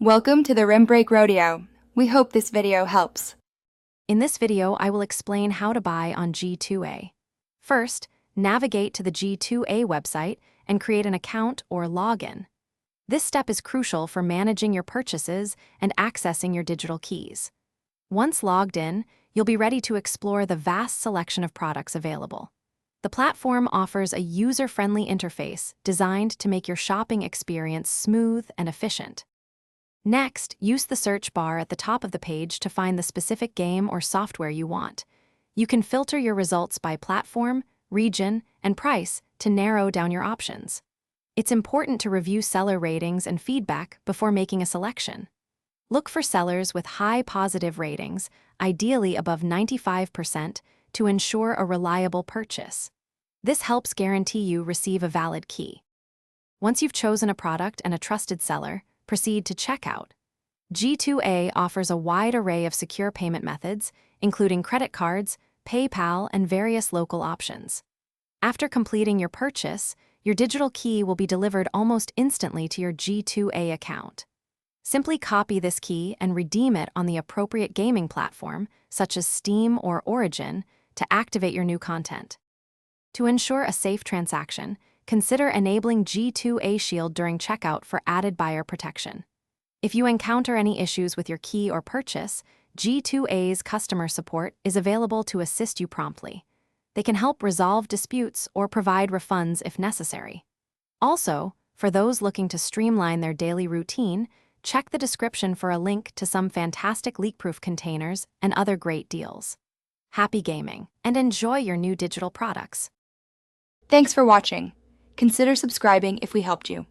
Welcome to the Rim Break Rodeo. We hope this video helps. In this video, I will explain how to buy on G2A. First, navigate to the G2A website and create an account or login. This step is crucial for managing your purchases and accessing your digital keys. Once logged in, you'll be ready to explore the vast selection of products available. The platform offers a user-friendly interface designed to make your shopping experience smooth and efficient. Next, use the search bar at the top of the page to find the specific game or software you want. You can filter your results by platform, region, and price to narrow down your options. It's important to review seller ratings and feedback before making a selection. Look for sellers with high positive ratings, ideally above 95%, to ensure a reliable purchase. This helps guarantee you receive a valid key. Once you've chosen a product and a trusted seller, proceed to checkout. G2A offers a wide array of secure payment methods, including credit cards, PayPal, and various local options. After completing your purchase, your digital key will be delivered almost instantly to your G2A account. Simply copy this key and redeem it on the appropriate gaming platform, such as Steam or Origin, to activate your new content. To ensure a safe transaction, consider enabling G2A Shield during checkout for added buyer protection. If you encounter any issues with your key or purchase, G2A's customer support is available to assist you promptly. They can help resolve disputes or provide refunds if necessary. Also, for those looking to streamline their daily routine, check the description for a link to some fantastic leak-proof containers and other great deals. Happy gaming, and enjoy your new digital products. Thanks for watching. Consider subscribing if we helped you.